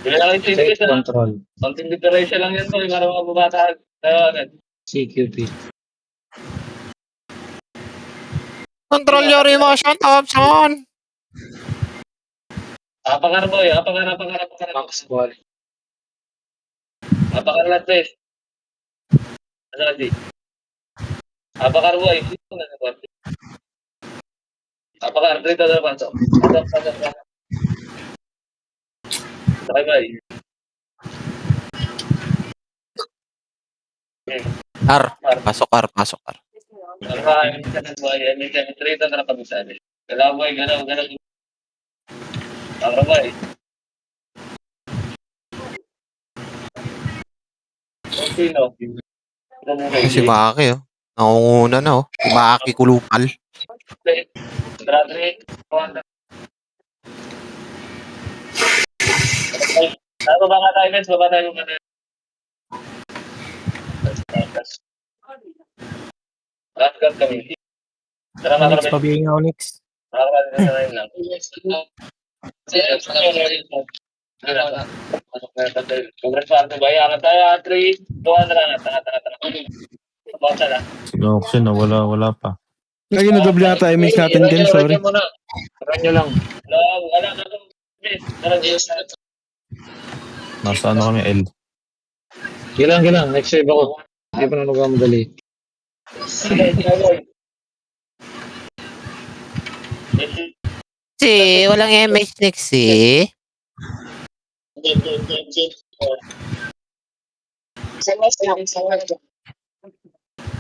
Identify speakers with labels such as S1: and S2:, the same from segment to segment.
S1: Hindi lang yung
S2: Safe
S1: tintis,
S2: control.
S1: Konting differential lang yan, tol, para mababata agad.
S2: CQP.
S3: Control your emotion, Thompson.
S1: Apakar, boy.
S2: Max ball.
S1: Apakar na, tres. Ano kasi? Apakar, boy. Apakar, dito na pasok. Pasok. Okay, boy.
S3: R. Pasok R.
S1: Ano ka, boy? Dito na pag-usabi. Galaw, boy. Galaw. Apakar, boy. Sino?
S3: Si Maki, oh. Nangunguna na, oh. Si Maki Kulupal.
S1: Bradley. Baba nga tayo, guys. Baba tayo. Last kami.
S4: Onyx, pabigay nga Onyx.
S5: Auction na, wala pa.
S6: Lagi na doble ata miss natin din, sorry.
S2: Ranyo lang.
S5: Nasa ano kami, L.
S2: Gilang. Next wave ako. Hindi pa na magmamadali.
S3: Si, walang MH next, eh.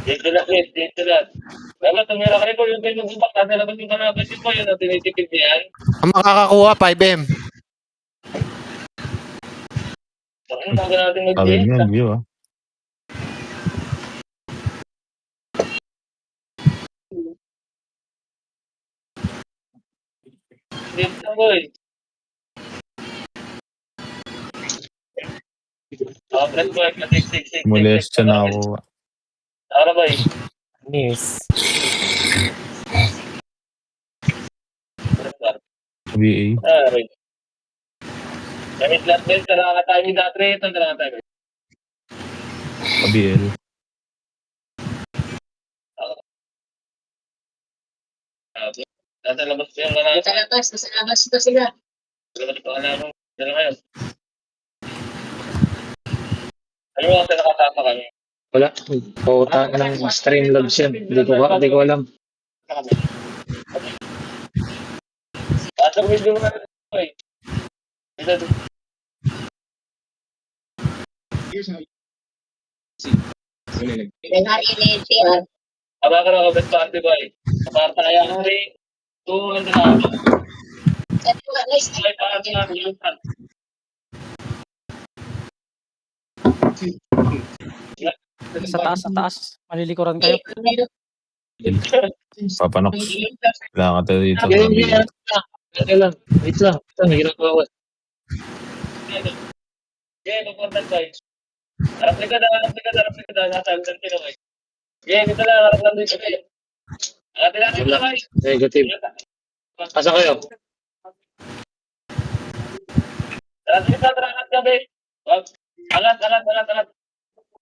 S1: Dito lang. Dapat tumira kayo po yung pinag-upak natin labas yung kanagas yun po yun na tinitipid niyan.
S3: Ang makakakuha, 5M.
S1: Ang bago natin
S5: Sabi
S1: mag-game.
S5: niya, view ah.
S1: Dito boy. Brad boy, 666.
S5: Molesta na ako.
S1: Ara boy.
S4: Yes.
S5: VA.
S1: Ari. Gamit lahat din, talaga tayo ni Datre, ito talaga tayo.
S5: BL.
S1: Nasa labas yung mga... Nasa labas ito sila. Labas pa ka namin. Dala kayo. Ano mo kasi nakasama kami?
S2: Wala. Pauta ng Streamlabs yan. Hindi ko alam.
S1: Pasok video mo na rin. Ito. Aba ka na kabit party boy. Parta kaya nga rin. Tuwan na. Ay, parang yung
S4: Sa taas. Malilikuran kayo.
S5: Papanok. Kailangan ka tayo dito.
S2: Lang. Wait lang. Ito, may ginagawa.
S1: Magpuntan boy. Harap likod. Nasa aldan sila boy. Dito lang, harap lang dito boy. Atin natin sila boy.
S2: Negative. Asa kayo?
S1: Tara gabi. Alat.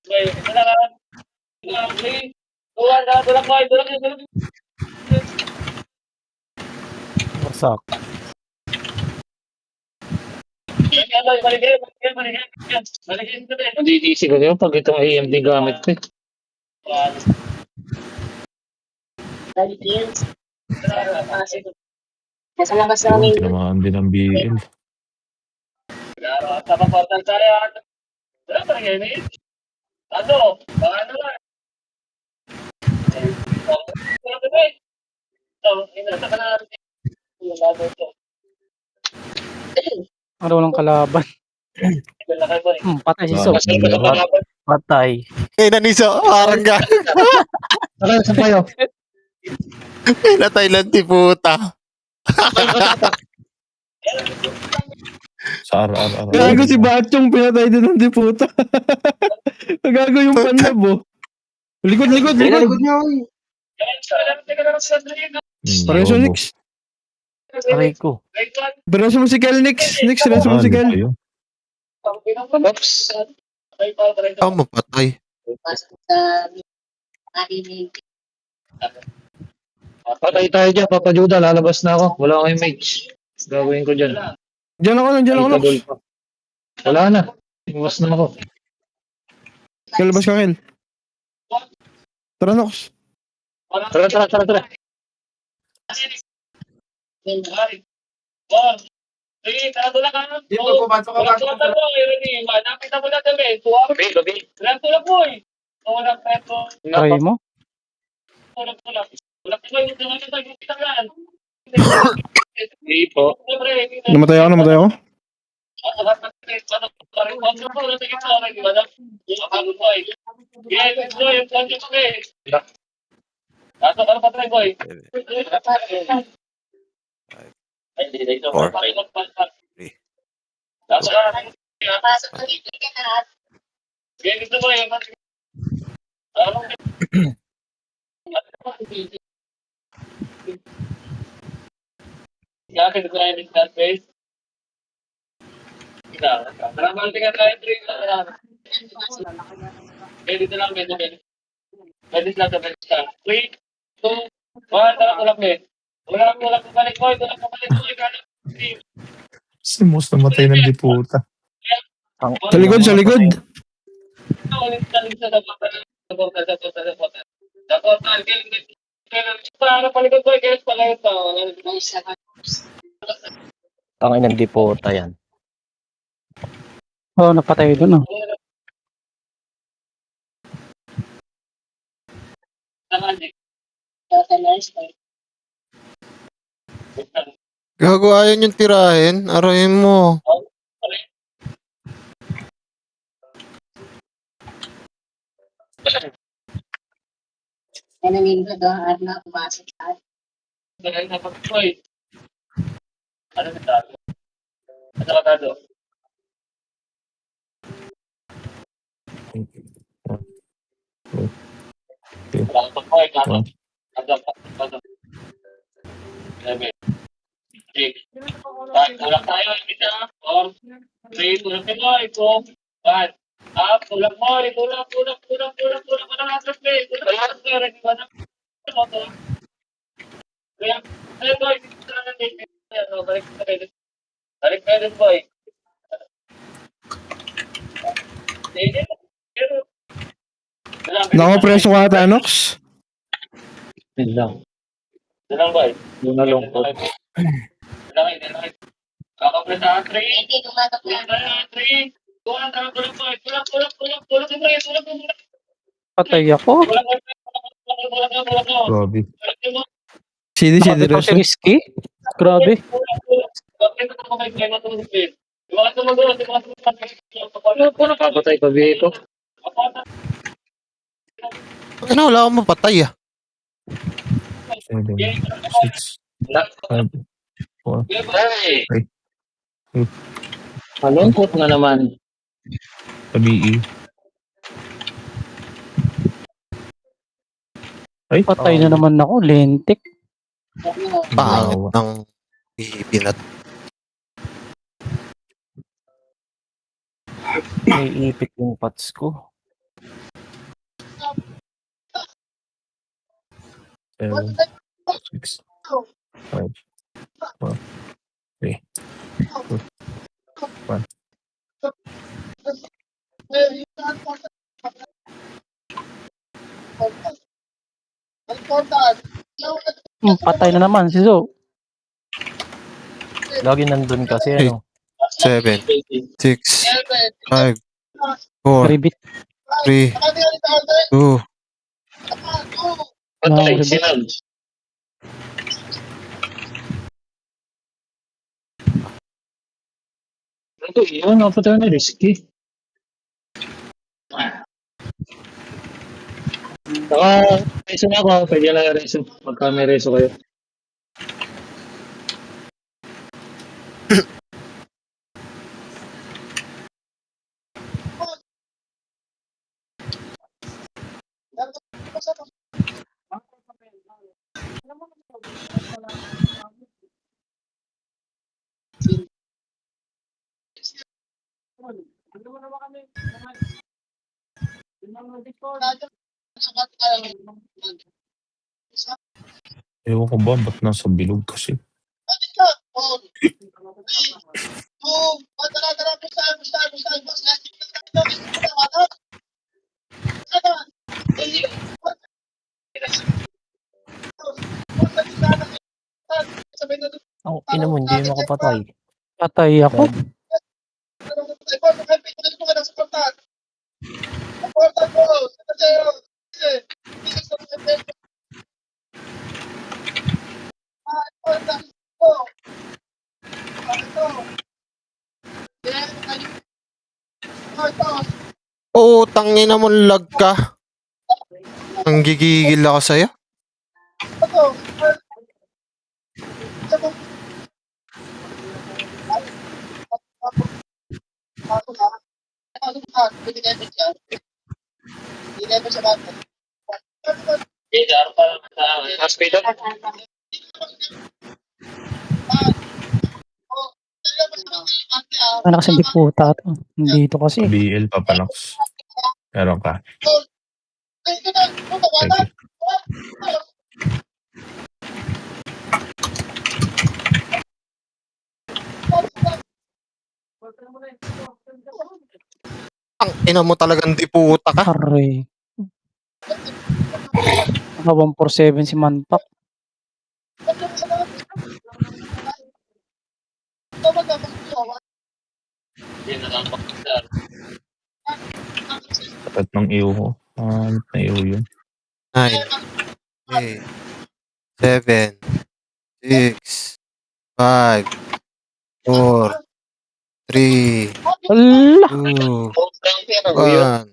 S1: Boy, ito lang alat. Tulak boy.
S4: Wasak.
S1: Baligyan.
S2: Madidisi ko yun pag itong AMD gamit ko eh.
S7: Nasa labas
S5: Yung
S7: namin.
S5: tinamaan din ng BL.
S1: Sa paportal tayo. Wala pa rin ngayon. Ano? Paano na?
S4: Ano lang kalaban. Patay si Sob. Patay.
S3: Eh, naniso. Parang gano'n.
S2: Saan kayo?
S3: Pinatay lang ti puta.
S5: Sa RRR.
S6: Gago si Batchong, pinatay din ng diputa. Gago yung panlab, oh. Likod. Pareso, Nix.
S4: Aray ko.
S6: Pareso mo si Kel, Nix. Nix, pareso mo si Kel.
S2: Oops.
S3: Ako mapatay.
S2: Patay tayo dyan, Papa Juda. Lalabas na ako. Wala kayong mage. Gagawin ko dyan.
S6: Diyan ako, nandiyan
S2: Ay,
S6: ako, Nox.
S2: kadol pa. Wala na. Iwas na ako.
S6: Kalabas ka, Kel. Tara, Nox.
S2: Tara.
S1: Sige, tara ka. Nakita mo na kami.
S2: Gabi.
S1: Tulak mo eh. Tulak peto.
S4: Try mo?
S1: Tulak. Tulak mo yung tulak ito. Yung pitangan.
S2: Hindi po.
S6: Namatay ako.
S3: Four.
S1: Medyo lang. Medyo lang sa best ka. 3, 2, 1, tulak eh. Tulak balik ko.
S5: Si Moss namatay ng diputa.
S6: Sa likod.
S4: Tangin ng dipota yan. Oo, napatay doon.
S3: Gago, ayaw niyong tirahin. Arayin mo.
S1: Tulak tayo, isa, or 3, tulak mo, ito, 1. Tulak mo, tulak, balik kayo boy.
S6: Nakapreso ka ata, Nox.
S2: Yun lang.
S1: Dalang boy.
S2: Yun na lang po.
S1: Dalang. Kakapres na 3. 3. Tulak.
S4: Patay ako.
S5: Grabe.
S6: CD
S4: Bakit ito si Risky? Grabe.
S2: Patay pa ito.
S3: Ano, wala akong mapatay ah.
S5: 7, 6, 5, 4,
S2: Malungkot na naman.
S5: tabi. Ay,
S4: Patay na naman ako. Lentik.
S3: Pangit
S5: Wow.
S3: ng ibinat.
S4: May ipit yung pots ko.
S5: 7, 6, 5, 4, 3, 2, 1.
S4: Patay na naman si Zo. Lagi nandun kasi ano.
S3: 7, 6, 5, 4,
S4: Ribit.
S3: 3, 2.
S2: Patay,
S4: Ribit.
S2: sinag. Ito, yun. Napatay na risky. Saka, reso na ako. Pwede na reso. Pagka may reso kayo.
S5: Ewan ko ba, ba't nasa bilog kasi?
S4: Ang ina mo, hindi mo makapatay. Patay ako.
S3: Oo, tangina mo lag ka. Ang gigigil ako sa'yo.
S1: Dar pa lang sa hospital.
S4: Ano kasi hindi puta to. Dito kasi.
S5: BL, Papanax. Meron ka. Thank you.
S3: Ang ina mo talagang di puta ka.
S4: Aray. Naka 147 si Manpak.
S1: Hindi na lang pakisar.
S5: Tapat ng iyo ko. Na iyo yun.
S3: 9, 8, 7, 6, 5, 4, 3,
S4: Ala!
S3: 2,
S1: Putang ina mo yun.
S3: 1.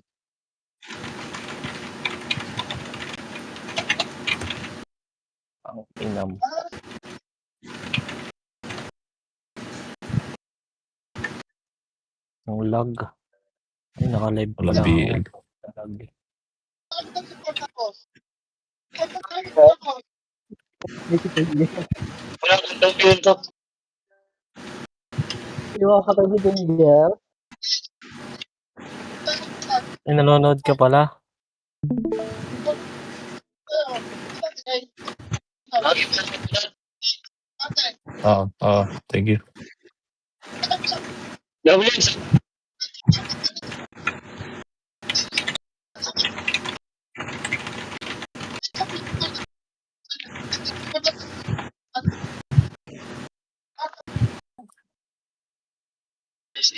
S4: Ang ina mo. Ang lag. Ay, naka-live
S5: Walang
S4: pala
S5: BL.
S4: ako. Lag.
S1: Wala kang daw yun to.
S4: Iwa ka tayo din, Jer. Ay, nanonood ka pala.
S5: Thank you.
S1: Williams.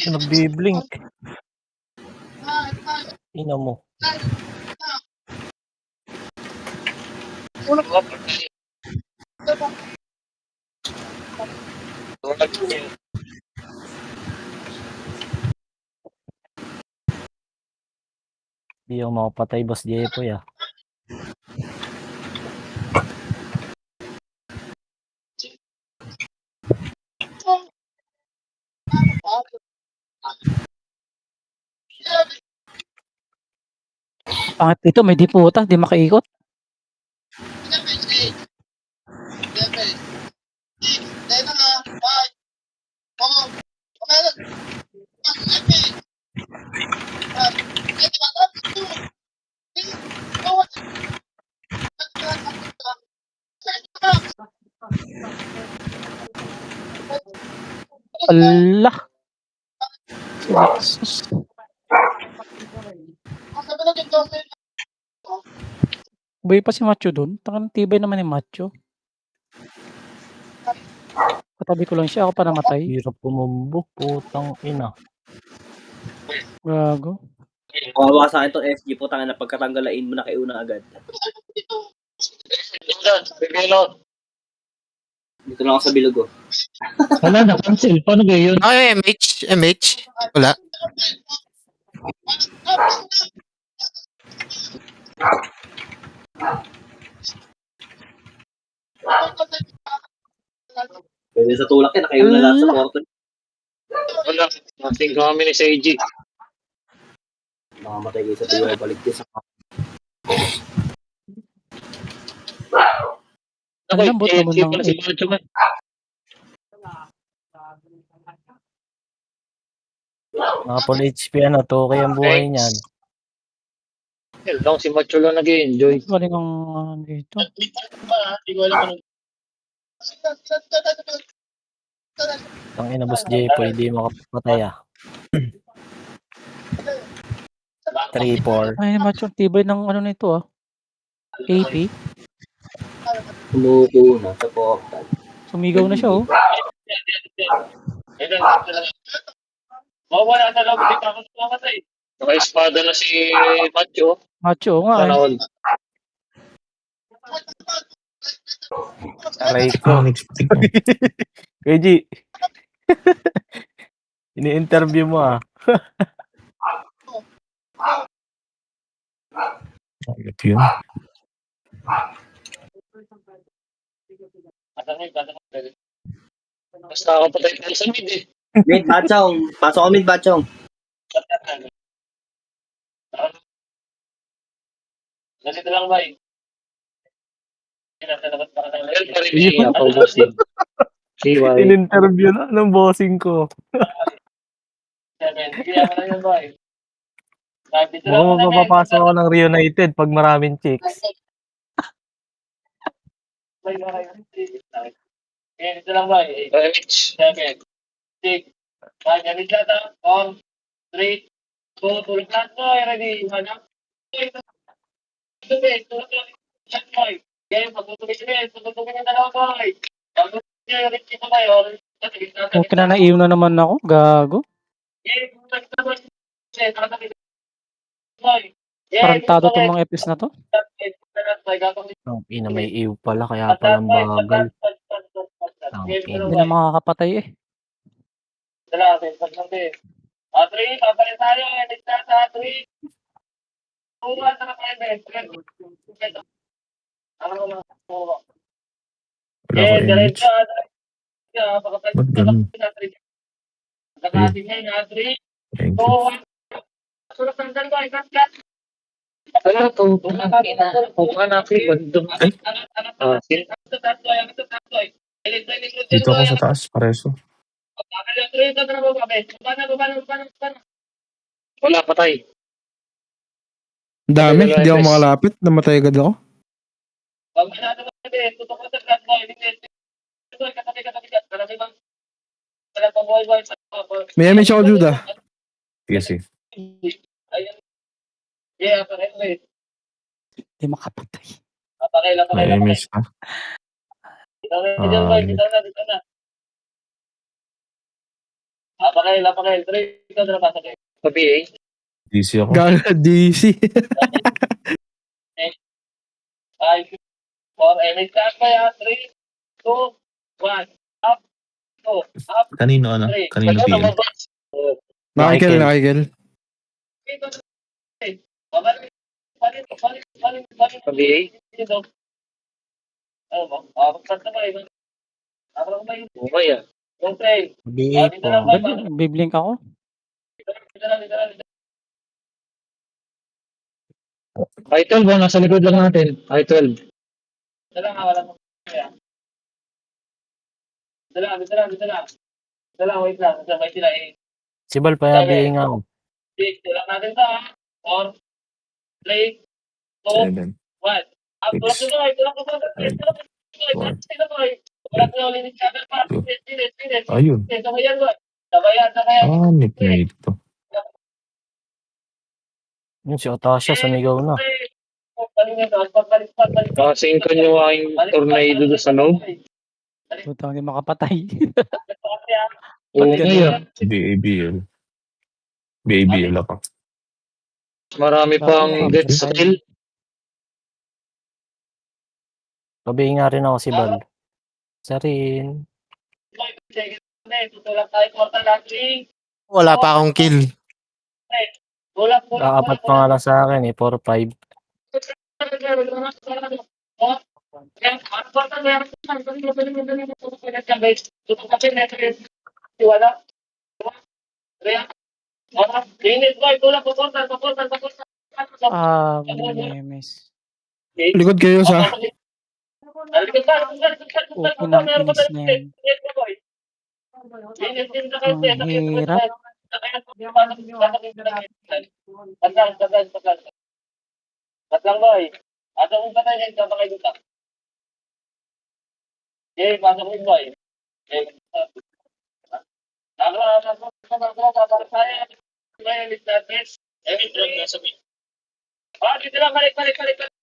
S4: Nagbi-blink. Ina mo. Di ako makapatay, Boss Jepoy ah. Pangit dito, may diputa, di makaikot. Allah! Sus. Buhay pa si Macho dun. Takang tibay naman ni Macho. Katabi ko lang siya, ako pa namatay. Hirap pumumbo, putang ina. Gago.
S7: Kawawa sa akin itong SG po, tanga na pagkatanggalain mo na kay Una agad.
S1: Bibilo.
S7: Dito lang ako sa bilog oh.
S2: Wala na, cancel. Paano ba yun?
S3: Ay, MH. Wala.
S7: Pwede sa tulak yan, nakayo na lahat sa portal.
S1: Wala. Nating kami ni Seiji.
S7: Makamatay kayo sa tuwa, balik din sa
S4: Ang lambot naman ng
S1: pala si Macho man.
S4: Mga full HP ano, 2K ang buhay niyan.
S2: Yun lang, si Macho lang nag-enjoy.
S8: Galing ang dito.
S1: Hindi ko alam anong
S4: Ang ina boss Jepoy, di makapatay ah. 3-4.
S8: Ay, macho, tibay ng ano nito ah. AP.
S7: Sumuko na sa portal.
S8: Sumigaw na siya oh.
S1: mawala sa loob, di pa ako sumamatay.
S2: Naka-espada na si Macho.
S8: Macho nga
S2: Sana
S8: eh.
S2: all.
S4: Aray
S5: Ikaw
S4: ko.
S5: ang expect mo.
S4: KG. Ini-interview mo ah.
S5: Ayot yun.
S2: Basta ako patay tayo sa mid eh.
S7: Mid, Bachong. Pasok ko mid, Bachong.
S1: Ganito lang ba eh. Nasa labas pa ka ng
S2: Well, pa rin siya, paubusin. CY.
S4: In-interview na ng bossing ko.
S1: Kaya mo na yun ba eh. Sabi ko lang
S4: Mukhang
S1: na
S4: mapapasok ako ng Reunited pag maraming chicks.
S1: Kaya dito lang ba eh.
S2: Mitch.
S1: 7, 6, 5, ganit lang na. 4, 3, 2, tulog lahat mo. Ready? Hanap. Tulog lang. Game, pagtutugin yung dalawa boy. Pagtutugin yung rin dito kayo.
S8: Okay na naiw na naman ako. Gago. Tarantado tong mga episodes na to.
S4: Ang ina may ew pala kaya palang bagal.
S8: Hindi na makakapatay eh.
S1: Dalawa, pagsabi. 3, papalit tayo. Edit na sa 3. 2, 1, saka 5. Ano naman ako?
S5: Wala ko image. Ba't ganun?
S1: Nakating na yung 3,
S5: Thank
S1: 2,
S5: you.
S1: 1. Sulat ng dalawa, ikat ka.
S2: Wala to. Kung anak bandong.
S5: Dito ako sa taas, pareso.
S2: Wala, patay.
S6: Ang dami, hindi ako makalapit. Namatay agad ako. May image ako, Judah.
S5: Sige, sige.
S1: Yeah, wait.
S8: Hindi makapatay.
S5: May image ka.
S1: Dito na. Lapakay. 3, ikaw na pasok.
S2: Pa-PA.
S5: DC ako.
S6: Gaga DC.
S1: 5, 4, and start pa yan. 3, 2, 1. Up, 2, up,
S5: Kanino ano?
S1: 3.
S5: Kanino PM?
S6: Nakikel.
S2: Pa-PA.
S1: Ano ba? Magkanta ba yun? Ako lang ba yun?
S2: Okay ah.
S1: Yung trail.
S4: Bipo.
S8: Biblink ako.
S1: Dito lang.
S2: I-12 ba? Nasa likod lang natin. I-12.
S1: Dito lang, wala mo. Dito lang, wait lang. Sabay sila eh.
S4: Si Bal payabi nga ako.
S1: 6, tulak natin ito ha. 4, 3, 2,
S5: 7.
S1: 1. Up, tulak nyo boy. Tulak nyo ulit yung cover pa. Finish.
S5: Ayun.
S1: Sabayan boy. Sabayan.
S5: Nip na ito.
S4: Yung si Otasha sumigaw na.
S1: Balik.
S2: Kasing ka nyo aking tornado doon sa loob.
S8: Putang hindi makapatay.
S2: Oo nga.
S5: BABL. BABL ako.
S2: Marami pang death skill.
S4: Pabi nga rin ako si Bal. Isa rin.
S1: Tutulak tayo kwarta natin.
S3: Wala pa akong kill.
S4: Kaapat pa nga lang sa akin eh. 4-5.
S8: Memes.
S6: Likod kayo sa...
S8: Okay ng finish na yan. Ang hirap.
S1: Patlang boy. Pasok mo patay yan, kapakay dito. Okay, pasok mo boy. Okay. Ako, saya. May Mr. Tess. Dito lang, balik.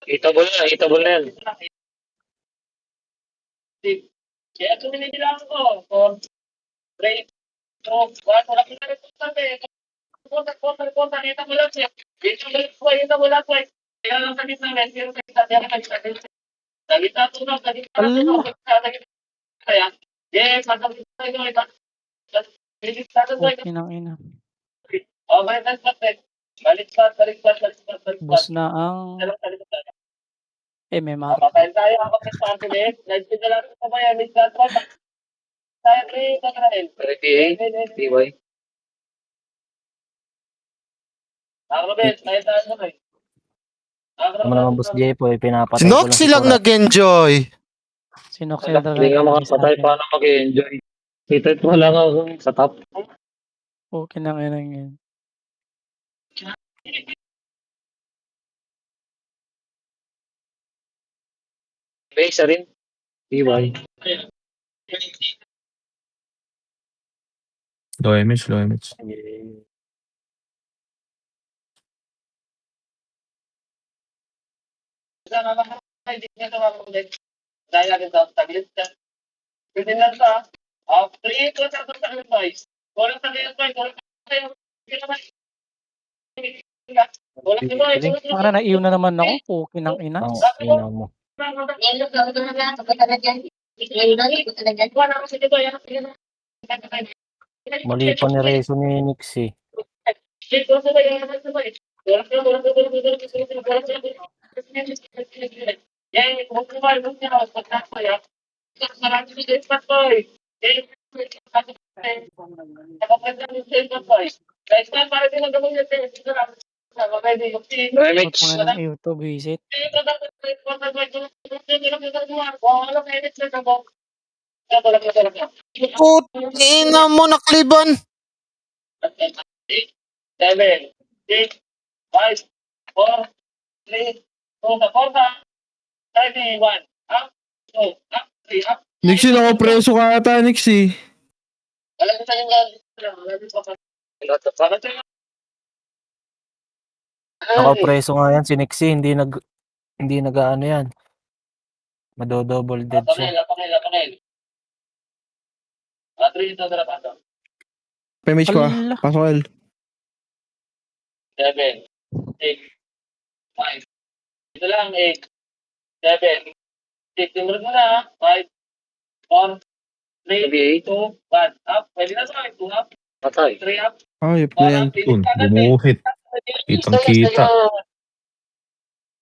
S2: Itable na yan.
S1: Kaya tumili nila ako. For break. So, wala kita rin sabi. Punta, kita mo lang siya. Kita mo lang siya. Kaya lang sabi sa amin, pero sabi sa tunong, sabi sa tunong, kaya, sasabi sa inyo,
S8: Okay nang ina.
S1: balik.
S8: Bus na ang MMR.
S1: Papayin tayo ako sa Saturday. Nagpita lang sa Miami. Tayo kay Kakrael.
S2: 38, TY.
S1: Akrobet, tayo na kayo.
S4: Tama naman Boss Jepo eh, pinapatay ko
S3: Sinok
S4: lang si
S3: silang
S4: Tora.
S3: nag-enjoy.
S8: Sinok sila talaga.
S2: Hindi nga
S8: nag-enjoy sa
S2: makapatay,
S8: atin.
S2: paano mag-enjoy? Kita mo lang ako sa top.
S8: Okay nang ina yun.
S2: May isa rin. TY.
S5: Low image.
S1: Hindi niya ito makulit. Dahil natin sa taglit ka. Pwede lang sa free ko sa boys. Walang taglit boys. Walang taglit boys.
S8: Para naiyon na naman ako. Okay nang ina.
S4: Ang ina mo. Mali pa ni Rezo ni Nix eh.
S2: Remix.
S8: Huwag mo na ng YouTube visit.
S3: Putina mo, nakliban.
S1: 7, 6, 5, 4, 3, 2, 1, up, 2, up, 3, up.
S6: Nixie, nakapreso ka ata, Nixie.
S1: Alam sa yung
S4: Nakapreso nga yan si Nixie, hindi nag-ano yan. Madodouble dead siya.
S1: Lapangil. Battery ito na pasok.
S6: Pemage ko ah.
S8: Ala.
S6: Pasok L.
S1: 7, 6, 5. Ito lang, 8, 7, 6. Tinurod mo na, 5, 4, 3, 2, 1. Up. Pwede na sa 2 up,
S2: Patay.
S1: 3 up,
S6: Ayop
S1: 4
S6: na yan.
S1: up.
S5: Yun, bumuhit. Kitang-kita.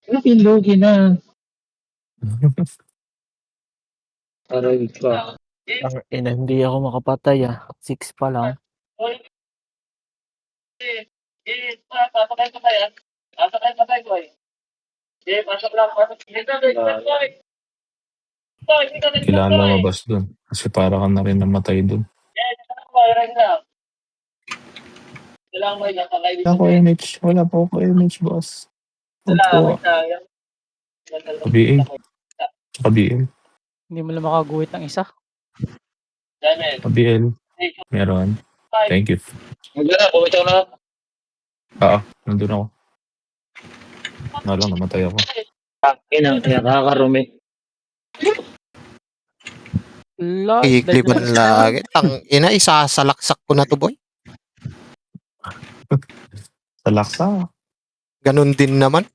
S2: Ano pinlogi na? Aray ka.
S4: Ang ina, hindi ako makapatay ah. 6 pa lang.
S1: Pasok ko eh. Pasok lang.
S5: Kailangan lumabas dun. Kasi para ka na rin namatay dun. Wala ko image. Wala po ako image, boss. Opo. BA. Tsaka BL.
S8: Hindi mo lang makaguhit ng isa.
S5: BL. Meron. Thank you.
S2: Bumitaw na.
S5: Nandun ako. Namatay ako.
S2: Inang, nakakarumi.
S3: Ikliban lagi. Tangina, isasalaksak ko na to, boy.
S5: Sa laksa.
S3: Ganun din naman.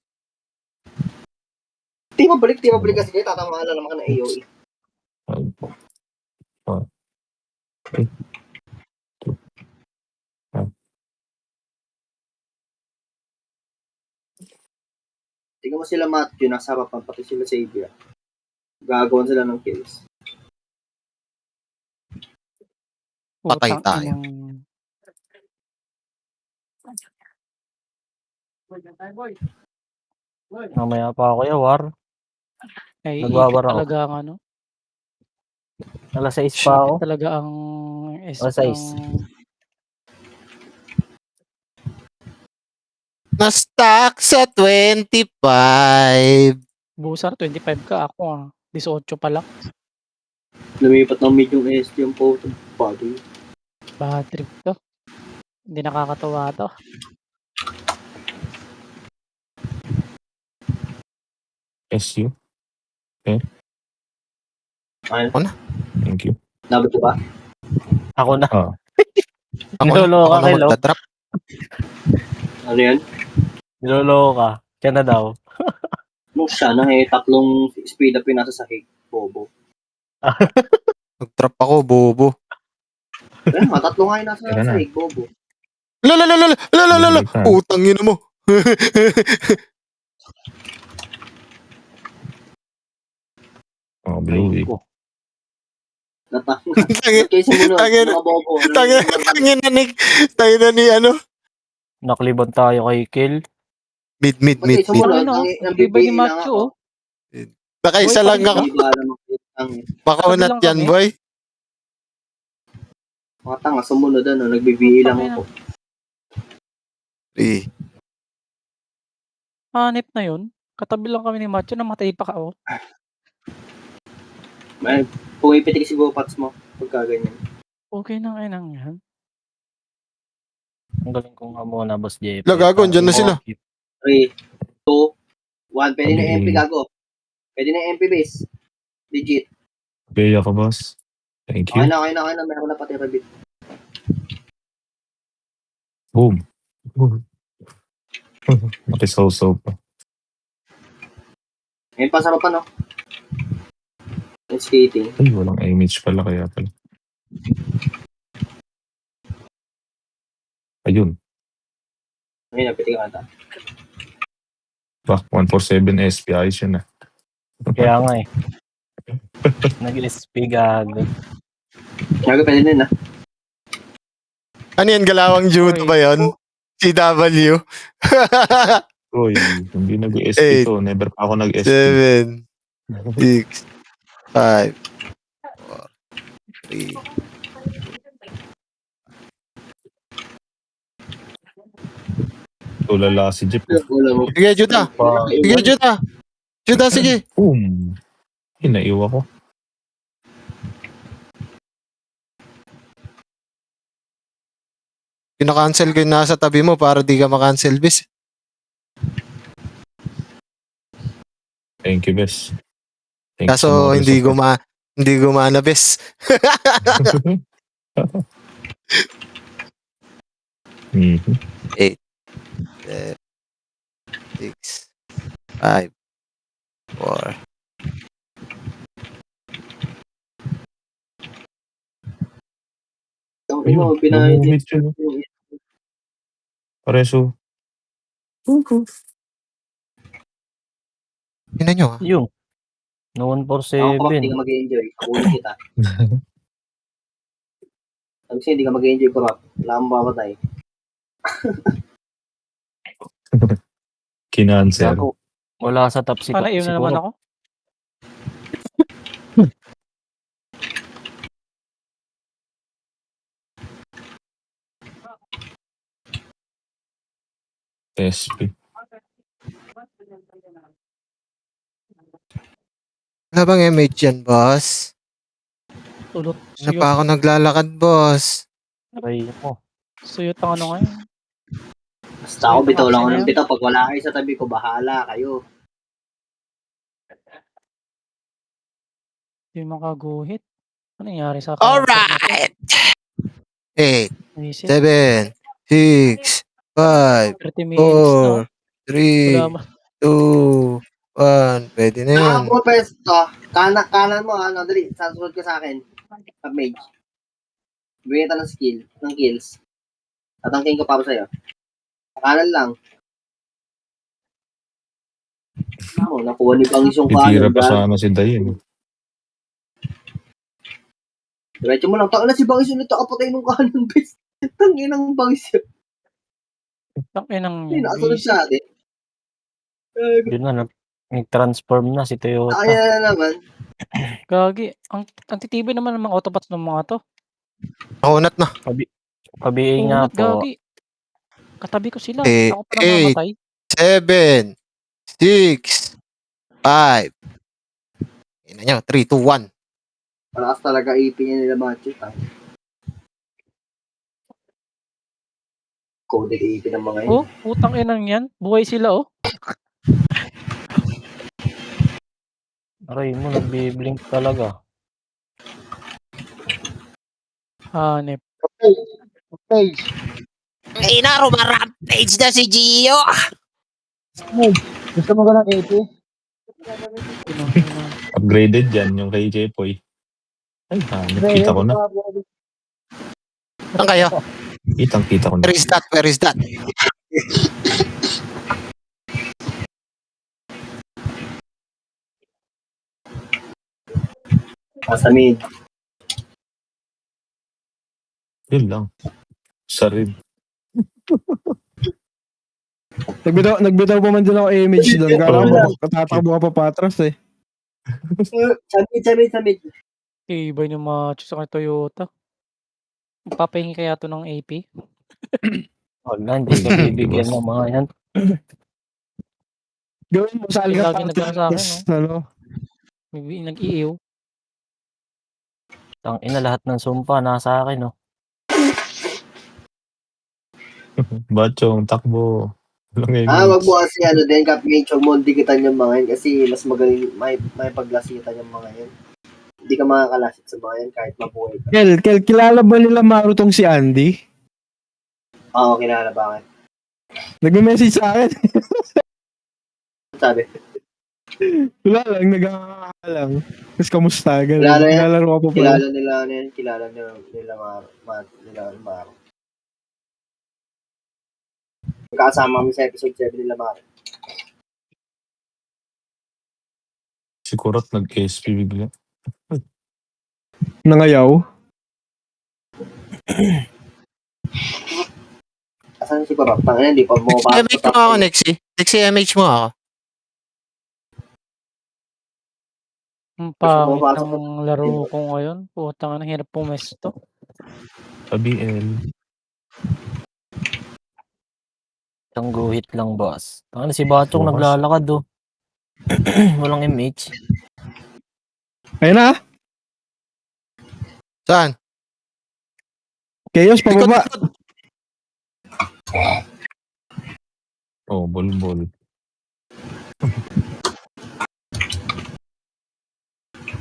S9: Di mo balik kasi kayo tatamahala naman ka ng AOE. Tingnan mo sila Matthew, nasa harapan, pati sila Xavier. Gagawan sila ng kills.
S3: Patay
S8: Putang
S3: tayo.
S8: inang-
S4: Mamaya pa ako war.
S8: Ay,
S4: Nagwabar ako.
S8: talaga ang ano.
S4: Alas 6 pa ako.
S8: Talaga ang
S4: Alas 6.
S3: Na-stack sa 25.
S8: Busar, 25 ka. Ako 18 pa lang.
S9: Lumipat ng mid yung SG yung photo. Body.
S8: Bad trip to. Hindi nakakatawa to.
S5: SU.
S9: Ano?
S5: Thank you.
S9: Dapat ba?
S4: Ako na.
S5: Ah,
S4: Niloloko
S3: Ako
S4: kay
S3: na
S4: Lo.
S3: magdadrop.
S9: Ano yan?
S4: Niloloko ka. Siya na daw.
S9: Nung siya na tatlong speed up yung nasa sahig. Bobo.
S3: Nag-drop ako, bobo.
S9: Kaya nga, tatlo nga yung nasa
S5: Tara na.
S9: sahig. Bobo.
S3: Lalalala.
S5: Bumalik na.
S3: Utang ina mo.
S5: Oh, Bluey.
S4: Ko.
S3: Tangin
S9: Kaya sumunod,
S3: Tangin-
S9: mga bobo.
S3: tangin na ni ano.
S4: Nakliban tayo kay Kill.
S3: Mid.
S9: Kaya sumunod,
S8: Ano,
S9: ang
S8: iba ni
S9: BBA lang
S8: Macho,
S9: ako.
S8: oh.
S3: Nakaisa
S8: Boy,
S3: lang ako.
S9: Hindi ba naman ang
S3: Makaunat
S8: Kami lang
S3: yan,
S8: kami.
S3: boy.
S9: mga tanga sumunod nagbibigay lang
S8: Tangina.
S9: ako.
S8: Hanip na yun. Katabi lang kami ni Macho, namatay pa ka, oh.
S9: May pumipitik si Gopats mo pagka ganyan.
S8: Okay na ngayon ang yan.
S4: Ang galing kong muna, Boss JP.
S3: Lagago, andyan na sila.
S9: 3, 2, 1. Pwede na
S5: Okay.
S9: MP gago. Pwede na MP base. Legit.
S5: Beya ka, boss. Thank
S9: Okay
S5: you.
S9: na. Meron na pati rabbit.
S5: Boom. Nakisaw-saw pa.
S9: Ngayon pa sarap no? Yung skating.
S5: Ay, walang image pala kaya pala. Ayun.
S9: Ngayon, napitik ka ata.
S5: Bah, 147 SP. Ayos yun ah.
S4: Kaya nga eh. Nag-SP gago.
S9: Gago, pwede din
S3: Ano yan, galawang judo ba yun? CW?
S5: Uy, hindi nag-SP
S3: Eight.
S5: to. Never pa ako nag-SP.
S3: 7, 6, 5, 4, 3.
S5: Tulala si Jeep.
S9: Wala mo.
S3: Sige, Juda. Sige, Juda. Juda, sige.
S5: Boom. Hinaiwa ko.
S3: Pinakancel ko yung nasa tabi mo para di ka makancel, bis.
S5: Thank you, bes. Thank you
S3: Kaso
S5: sa mga
S3: hindi
S5: support.
S3: gumana, bis.
S5: Mhm.
S3: 8, 7, 6, 5, 4.
S9: Ano, pinahid.
S5: Namumit yun. Pareso.
S3: Tingnan nyo, ah.
S4: Yung. Noon
S9: Ako kapag hindi
S4: 47.
S9: ka mag-enjoy, kakunin kita. Sabi siya, hindi ka mag-enjoy ko, wala kang mamatay.
S5: Kinanser.
S4: Gago. Wala sa top 6.
S8: Para yun na naman ako.
S5: SP.
S3: Wala bang MH yan, boss?
S8: Tulot.
S3: Ano pa ako naglalakad, boss?
S4: Aray mo.
S8: Suyot ang ano ngayon.
S9: Basta ako, bitaw lang ako
S8: Action
S9: ng
S8: yan.
S9: bitaw. Pag wala kayo sa tabi ko, bahala kayo.
S8: Hindi makaguhit. Ano nangyari sa
S3: Alright! 8,
S8: Visit.
S3: 7, 6, 5,
S8: 30 minutes na.
S3: 4, 3,
S8: Wala ba?
S3: 2, 1. Pwede na yan.
S9: Ako, pesto. Kanan mo, dali. Sasunod ka sa akin. Mage. Bigyan kita ng skill, ng kills. Tatangking ko para sa'yo. Kanan lang. Nakuha ni Bangis yung
S5: Titira
S9: kanan.
S5: pa sana si Dayin.
S9: Diretso mo lang. Taka na si Bangis ulit. Takapatay nung kanan, best. Tangin ng Bangis yun.
S8: Tangin ng
S9: Hindi, nakasunod sa atin.
S4: Yun na. Nag-transform na si Toyota.
S9: Kaya na naman.
S8: Gagi. Ang titibay naman ng mga autobots ng mga to.
S3: Nakunat na.
S4: Pabiing nga
S8: Unat,
S4: po.
S8: gagi. Katabi ko sila.
S3: Eh,
S8: Ako pa namamatay.
S3: 7, 6, 5. Ina nyo, 3, 2, 1.
S9: Malakas talaga AP niya nila Matthew. Coded AP ng mga yun.
S8: Oh, putang inang yan. Buhay sila oh.
S4: Aray mo, nagbi-blink talaga.
S8: Hanep.
S3: Ina, rumarampage na si Gio.
S2: Gusto mo ka ng AP?
S8: Pinangina.
S5: Upgraded yan, yung kay Jepoy. Ay, hanip. Kita ko na.
S3: Saan kayo?
S5: Kitang-kita ko na.
S3: Where is that? Where is that?
S9: Nasa mid.
S5: Yun lang. Sarib.
S6: Nagbitaw pa man din ako image doon. Kala ko tatakbo ka pa patras eh.
S9: Sa mid.
S8: Ibay ng macho sa kay Toyota. Papahingi kaya to ng AP?
S4: Wala, hindi ka bibigyan ng mga yan.
S6: Gawin mo sa alga
S8: Lagi nagano sa akin,
S6: ano?
S8: Nag-iiw.
S4: Tangina, lahat ng sumpa nasa akin, no?
S5: Bachong, takbo. Walang
S9: Wag mo
S5: image.
S9: kasi din, Capmate, huwag mo dikitan yung mga yan kasi mas magaling, may paglasitan yung mga yan. Hindi ka makakalasit sa mga yan kahit mabuhay ka.
S6: Kel, kilala ba nila Maru tong si Andy?
S9: Oo, kilala bakit?
S6: Nag-message sa akin.
S9: Sabi,
S6: Wala lang, nag-aalang. Tapos kamusta? Ganun.
S9: Kilala yan?
S6: Nilalaro ka pa pala.
S9: kilala nila ano yan, kilala nila Maro. Magkakasama kami sa episode 7 nila Maro.
S5: Si Kurot nag-SP bigla.
S6: Nangayaw.
S9: Asan si Kurot? Tangina, hindi pa
S3: Nexi,
S9: bumabasa
S3: MH
S9: sa
S3: mo ako,
S9: top 10.
S3: Nexi. Nexi, MH mo ako.
S8: Ang
S9: Gusto mo
S8: pangit
S9: pasok
S8: ng laro ko ngayon. Putang ina, hirap pumesto.
S5: Sa BL.
S4: Isang guhit lang, boss. Tangina, si Bachong
S5: Bukas.
S4: naglalakad, oh. Walang image.
S6: Ayun na.
S3: Saan?
S6: Chaos,
S3: Likod,
S6: pababa.
S3: likod.
S5: Oh, bol-bol.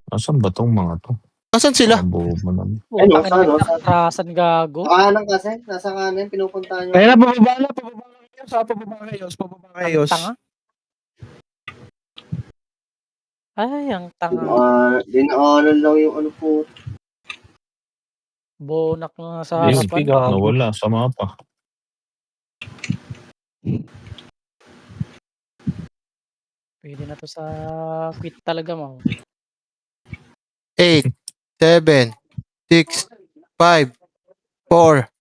S5: Asan ba tong mga to?
S3: Asan sila?
S5: Bobo naman.
S8: Putang ina,
S9: saan,
S8: may
S9: saan?
S8: atrasan gago.
S9: Kanan kasi, nasa kanan, pinupuntahan nyo.
S6: Ayun na, pababa na. Pababa na Chaos. Pababa Chaos.
S8: Tanga. Ay, ang tanga.
S9: Dinaanan lang yung ano po.
S8: Bonak na sa
S5: Ayun,
S8: harapan.
S4: gago.
S5: nawala sa mapa.
S8: Pwede na to sa quit talaga mo.
S3: 8, 7, 6, 5, 4,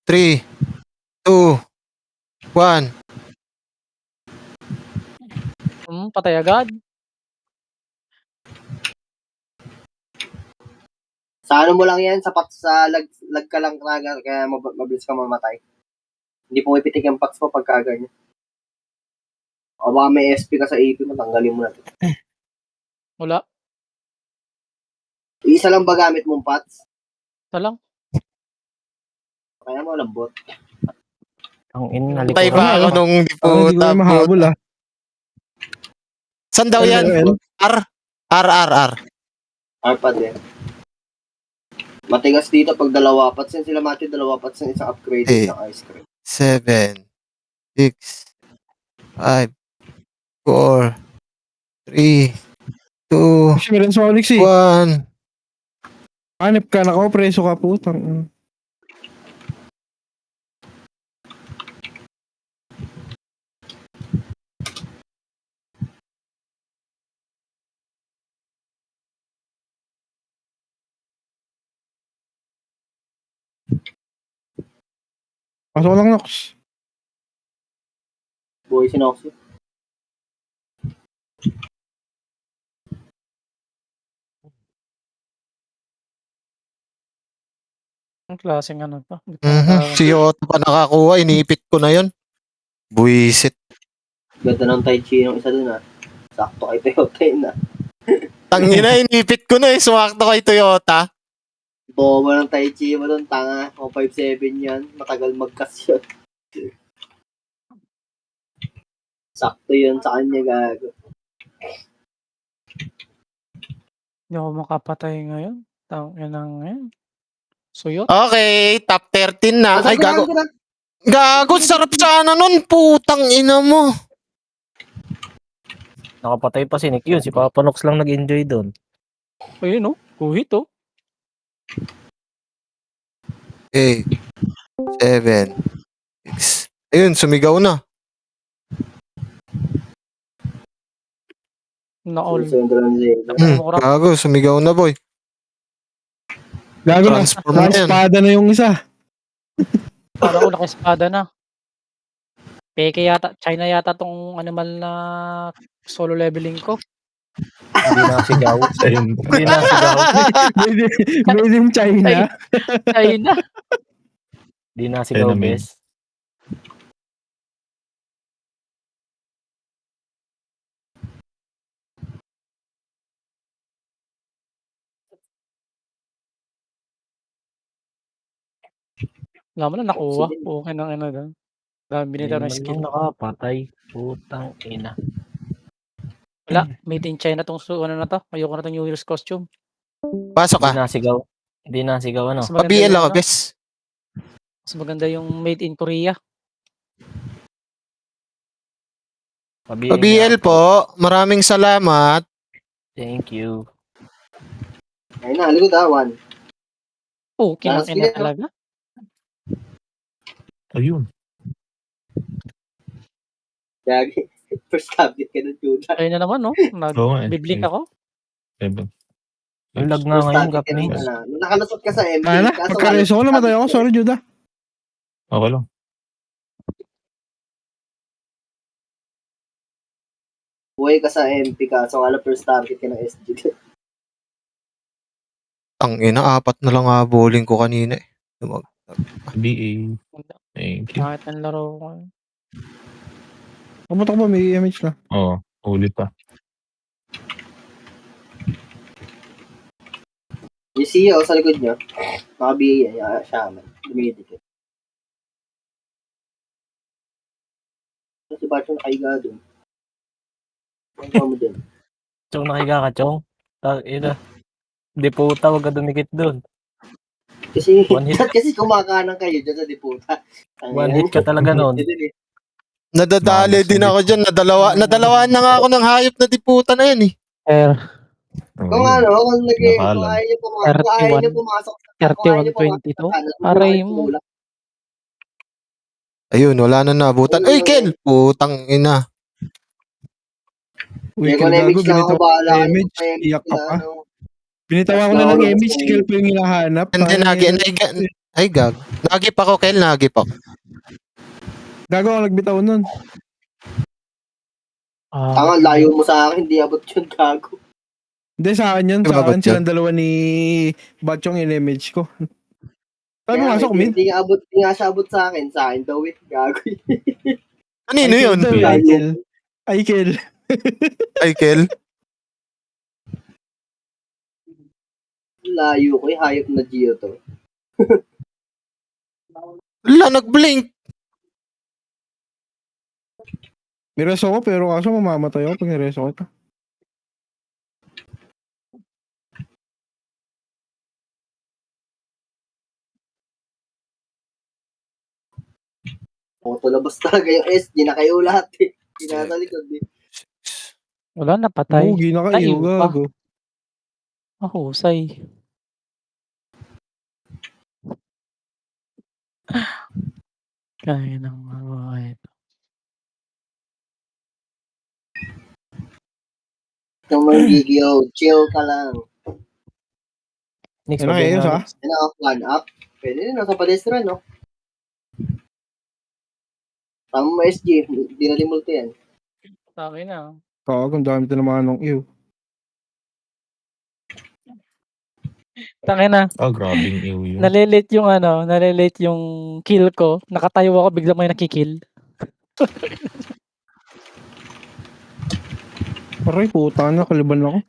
S3: 3, 2, 1.
S8: Patay agad.
S9: Sa ano mo lang yan, sapat sa lag ka lang talaga, kaya mabilis ka mamatay. Hindi pumipitik yung pats mo pagka ganyan. O baka may SP ka sa AP mo, tanggalin mo na to.
S8: Wala.
S9: Isa lang ba gamit mong pats?
S8: Ito lang.
S9: Kaya mo lambot.
S4: Ang ina,
S3: Patay pa ako nung di
S6: Hindi ko
S3: puta.
S6: na mahabol ah.
S3: Saan daw yan? R? R.
S9: Arpad eh. Matigas dito pag dalawa pats yan sila Matthew, dalawa pats yung isang upgrade
S3: Eh.
S9: ng ice cream.
S3: 7, 6, 5, 4, 3, 2,
S6: Kasi meron sa Onyx eh.
S3: 1.
S6: Hanip ka na ko, preso ka putang. Pasok lang, Nox.
S9: Boy, sinoksi.
S8: Ang klaseng ano to.
S3: Si Yota pa nakakuha, inipit ko na yun. Buisit.
S9: Ganda ng Tai Chi ng isa dun ah. Sakto kay Toyota yun ah.
S3: Tangina, inipit ko na eh. Sumakto kay Toyota.
S9: Boba ng Tai Chi mo dun, tanga. O 5'7 yan. Matagal mag-cast yun. Sakto yun sa kanya, gago.
S8: Hindi ako makapatay ngayon. Tangin na ngayon. Suyot.
S3: Okay, top 13 na. Ay, gago.
S9: Ko na.
S3: Gago, sarap sana nun. Putang ina mo.
S4: Nakapatay pa si Nick yun. Si Papa Nox lang nag-enjoy doon.
S8: Ayun no. Kuhit oh.
S3: 8, 7, 6. Ayun, sumigaw na.
S8: Na-all.
S3: Gago, sumigaw na, boy.
S6: Gago na.
S3: Transform na yan.
S6: Espada na yung isa.
S8: Para ko naka-espada na. Peke yata. China yata tong animal na solo leveling ko.
S4: Hindi na sigaw.
S5: Ayun.
S4: Hindi na sigaw.
S6: Made in China.
S8: China.
S4: Hindi na sigaw,
S5: Enemy.
S4: bes.
S8: Wala mo na nakuha. Okay ng ano doon. Dami
S4: Hindi
S8: binitaw ng
S4: man
S8: skill.
S4: lang nakapatay. Putang ina.
S8: Wala. Made in China tong ano na to. Ayoko na tong New Year's costume.
S3: Pasok
S4: Hindi
S3: ka.
S4: na sigaw. Hindi na sigaw ano.
S8: Mas maganda
S3: Pa-BL
S8: yung
S3: ako,
S8: ano,
S3: bes.
S8: mas maganda yung made in Korea.
S3: Pa-BL po. Maraming salamat.
S4: Thank you.
S9: Ayun na, likod ah, 1.
S8: Oh, kinang
S9: Sige,
S8: ina
S9: no?
S8: talaga.
S5: Ayun.
S9: Gagi. First cabinet ka ng Judah.
S8: Ayun na naman no.
S5: Oo nga eh.
S8: Nag-biblink ako.
S5: 7.
S4: Yung lag nga
S9: First
S4: ngayon,
S9: cabinet ka ng
S4: Gapmates.
S9: ano. Nung nakalusot ka sa MP.
S6: Mana,
S9: kaso
S6: pagka-reso ko, namatay ako. Sorry, Judah.
S5: Okay lang.
S9: Buhay ka sa MP kaso alam first target ka ng SG.
S3: Ang ina, 4 na lang bowling ko kanina eh.
S5: BA. Thank you.
S8: Kahit ang laro ko.
S6: Pumunta ko ba? May image na.
S5: Oo. Ulit pa.
S9: Yung CEO sa likod nyo, naka-BA yan, shaman. Dumidikit. Si Bacho nakahiga dun. Ano mo din?
S4: Chong nakiga ka, Chong. Ina. Di puta, wag ka dumikit doon.
S9: Kasi,
S4: One hit.
S9: kasi kumakanan kayo dyan sa diputa.
S4: One hit ka talaga noon.
S3: Nadadali din ako dyan. Nadalawaan na nga ako ng hayop na diputa na yan eh.
S9: Kung ano, kung
S5: Nakalam.
S9: ayaw nyo pumasok, kung ayaw nyo pumasok
S8: 31-22.
S9: sa kanan,
S8: Aray
S9: bakit
S8: mo.
S9: tulak?
S3: Ayun, wala na nabutan. Uy, Kel! Putang ina.
S6: Uy,
S9: Kaya kung
S6: Kel, gago.
S9: na-image lang ako,
S6: Binitaw ko
S9: bahala
S6: ng
S9: kayo
S6: image.
S9: mag-image
S6: Iyak ka
S9: sila,
S6: pa.
S9: ano.
S6: Binitawa ko na ng image. Si Kel pa yung hinahanap.
S3: Hindi, ay, gag. Nagip ako, Kel. Nagip ako.
S6: Gago ako nagbitaw nun.
S9: Tanga, layo mo sa akin, hindi abot yun, gago.
S6: Hindi, sa akin yun. Sa
S3: Ibabot
S6: akin
S3: yun?
S6: silang dalawa ni Batchong in-image ko. Paano
S9: Kaya
S6: masok, mid?
S9: Hindi nga siya abot sa akin daw eh, gago.
S3: Anino yun?
S6: Ay, Kel. Ay, Kel.
S3: Ay, Kel.
S9: Layo ko, hayop na Gio to.
S3: Wala, nag-blink.
S6: May reso ko, pero kaso mamamatay ako pag nireso ko ito.
S9: Tulabas talaga yung SG na kayo lahat eh. Pinasa likod eh.
S8: Wala, napatay.
S6: Mugi na kayo,
S8: Naiw pa.
S6: gago.
S8: Mahusay. Kaya nang mga ito.
S9: Yung magigil, chill ka lang.
S4: Next,
S6: Yan ang ayos, ha?
S9: Yan ang one up. Pwede rin, nasa pedestrian, no? Tama mo SG, hindi na limulto yan.
S8: Sa akin na.
S6: Gago, ang dami tinamaan ng iyo.
S8: Tangina,
S5: Grabing ew yun.
S8: nalilate yung kill ko. Nakatayo ako, biglang may nakikill.
S6: Aray, puta na, kaliban ako.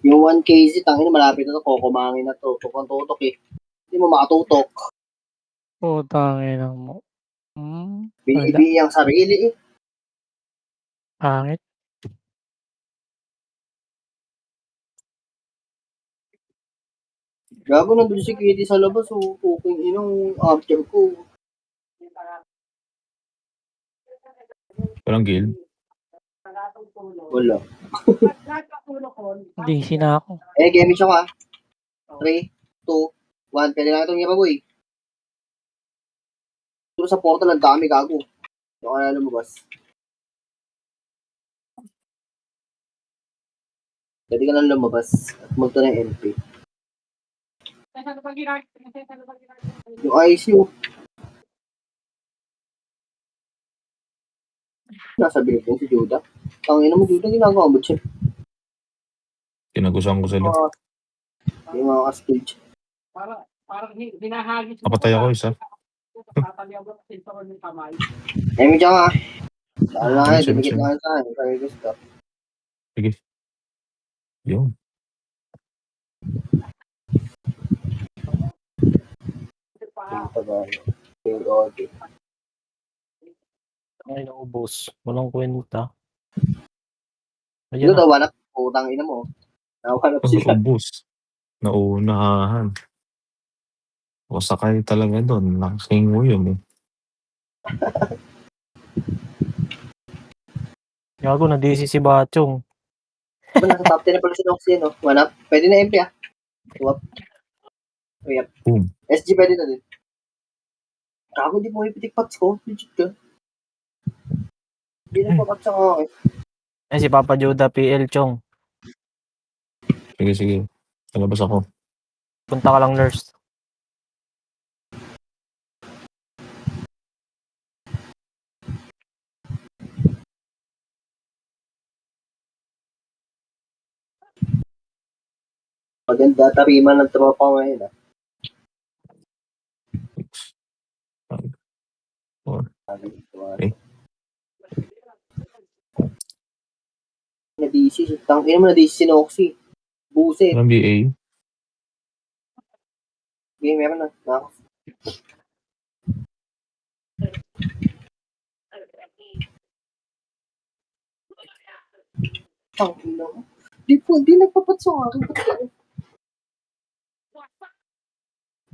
S9: Yung 1KZ, tangin malapit na to, kukumangin na to. Tukang-tutok eh. Hindi mo makatutok.
S8: Putangina mo. Wala.
S9: Binibi ang sarili eh.
S8: Pangit.
S9: Gago nandun si Kitty sa labas, so puking inong after ko.
S5: Walang guild.
S9: Wala.
S8: DC na ako.
S9: Game siya ka. 3, 2, 1. Pwede na itong iba, boy. Dito sa portal, ang dami gago. Yung ka na lumabas. Pwede ka lang lumabas at magto ng MP. Yung ICU. Nasa building si Judah. Tangina mo, Judah, ginagawa mo siya.
S5: Kinagusan ko sila.
S9: Yung mga ka-stage.
S5: Napatay ako isa.
S9: Emi dyan ka. Saan na kayo,
S5: Sige,
S9: dumikit
S5: sige.
S9: na sa akin. Kaya gusto.
S5: Sige. Yun.
S9: Yung OD.
S4: Ay, naubos. Walang kwenta.
S9: Ito
S4: Ayan na.
S9: daw, wanap. Putang ina mo. Nawanap sila.
S5: Ubus. Naunahan. O sakay talaga doon. Nakaking mo yun eh.
S4: Gago na DC si Bachong.
S9: Nasa top 10 na pala si Noxie, no? Wanap. Pwede na MP, ah. Swap. Yep.
S5: Boom.
S9: SG pwede na din. Kago, di mo ipitik pats ko. Legit ka. Hindi na pa pats ako.
S4: Ay, si Papa Joda PL Chong.
S5: Sige, sige. Talabas ako.
S4: Punta ka lang, nurse.
S9: Maganda tariman ng tropa ngayon, ah.
S5: 6, 5, 4. Okay.
S9: Na-DC. Tangina mo na-DC si Noxie. Buset.
S5: Walang BA.
S9: Okay, meron na. Nakos. Tangina mo. Di nagpapats ako akin.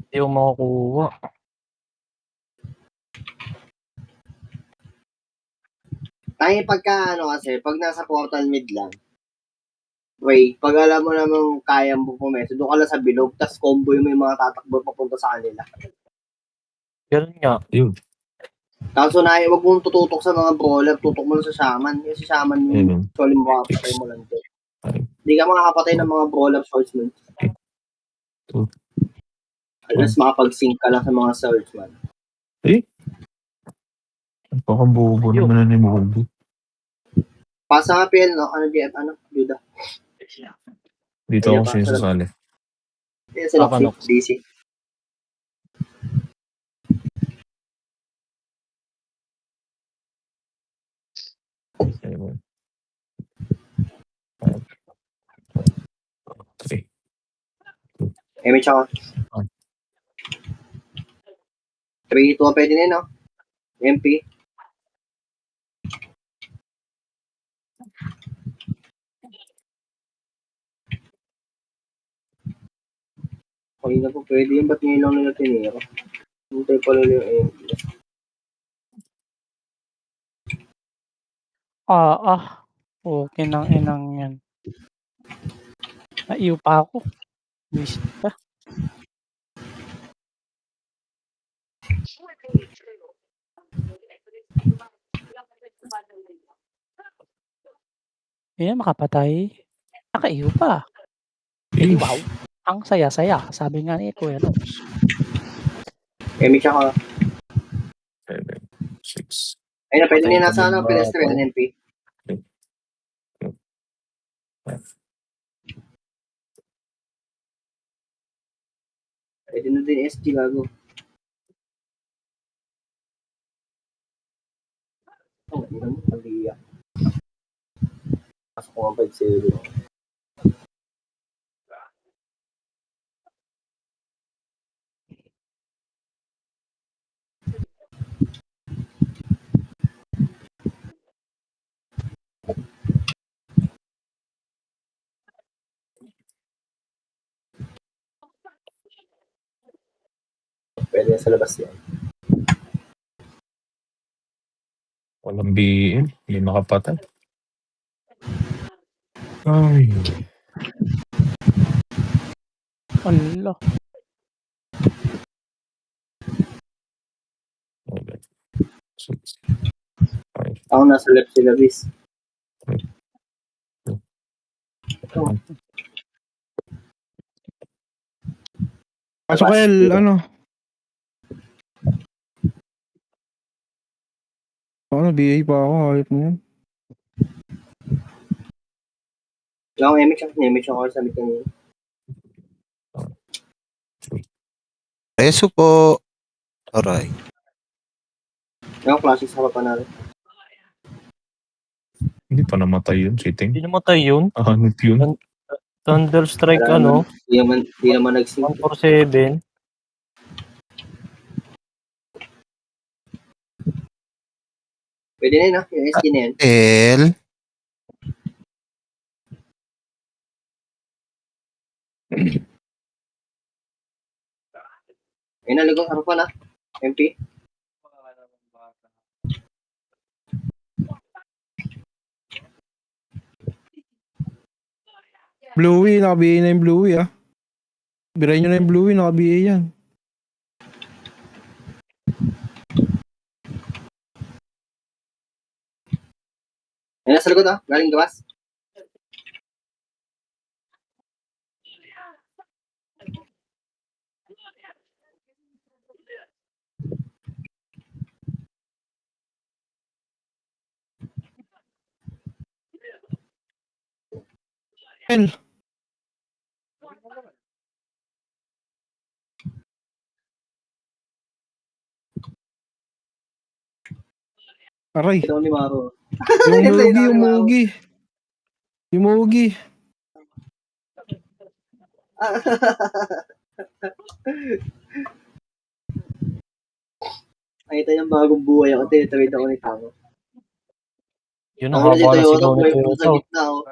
S4: Hindi mo makukuha.
S9: Tayo pagka kasi, pag nasa portal mid lang, pag alam mo namang kaya mo pumeso, doon ka lang sa bilog, tas combo mo yung mga tatakbo papunta sa kanila.
S4: Ganun nga.
S5: Yun.
S9: Kaso wag mong tututok sa mga brawler, tutok mo lang sa shaman. Kasi shaman yung
S5: Yun.
S9: solid mo makapatay mo lang din.
S5: 5.
S9: Hindi ka makakapatay ng mga brawler swordsman.
S5: 2.
S9: Alas makapag-sync ka lang sa mga swordsman.
S5: Pakabubo naman na ni Moby.
S9: Pasa nga PL, no? Judah.
S5: Dito
S9: Ayun
S5: ako
S9: pa,
S5: sinasasali.
S9: Yan sila
S4: Papa Nox.
S9: DC.
S5: Seven, 5, 3.
S9: Emi tsaka. 3, 2, pwede na yun, no? MP. Okay na po, pwede yun. Ba't ngayon lang nila tinira? Hintay pala yung MP.
S8: Okay nang inang yan. Naiyo pa ako. Miss pa. Yan, makapatay. Nakaiyo pa. Wow. Ang saya-saya. Sabi nga ni Kuya Nox.
S9: Emi tsaka.
S5: 7,
S9: Ayun na, pwede
S4: Patay
S9: niya
S4: ka
S9: nasa
S4: din,
S9: Pinestre,
S4: Bato.
S9: NP. Pwede na din SG, gago. Oh, hindi naman, pag-iiyak. Pasok ko ang 5-0. Pwede na sa labas yan.
S5: Walang BL. Hindi makapatay. Ay.
S8: Ala.
S5: Okay. 6. 5.
S9: Ako nasa left si Labis.
S6: Pasok El, ano? Ano, BA pa ako, hayop mo yan.
S9: Wala akong MX ako sa mid kanina.
S3: Preso po. Aray.
S9: Wala akong klase sa hapa natin.
S5: Hindi pa namatay yun, cheating.
S4: Hindi namatay yun.
S5: Hanip yun.
S4: Thunderstrike,
S9: Wala naman, di naman nag-sync.
S4: 147.
S9: Pwede na yun, ha? Yung SG na yan.
S3: El.
S9: Ayun na, ligong hapa na. MP.
S6: Bluey, naka-BA na yung Bluey ah. Biray nyo na yung Bluey, naka-BA yan.
S9: Ayun na sa likod, ha? Galing gawas.
S6: El. Aray,
S9: Ito ni Maro.
S6: yung Mugi. Yung Mugi.
S9: Nakita niyang bagong buhay ako. Tinitawid ako ni Tango.
S4: Yun
S9: Ang
S4: ang
S9: na si
S4: haba na sigaw
S9: Toyota,
S4: ni
S9: buhay
S4: Kuya
S9: pa sa
S4: Chow.
S9: gitna, oh.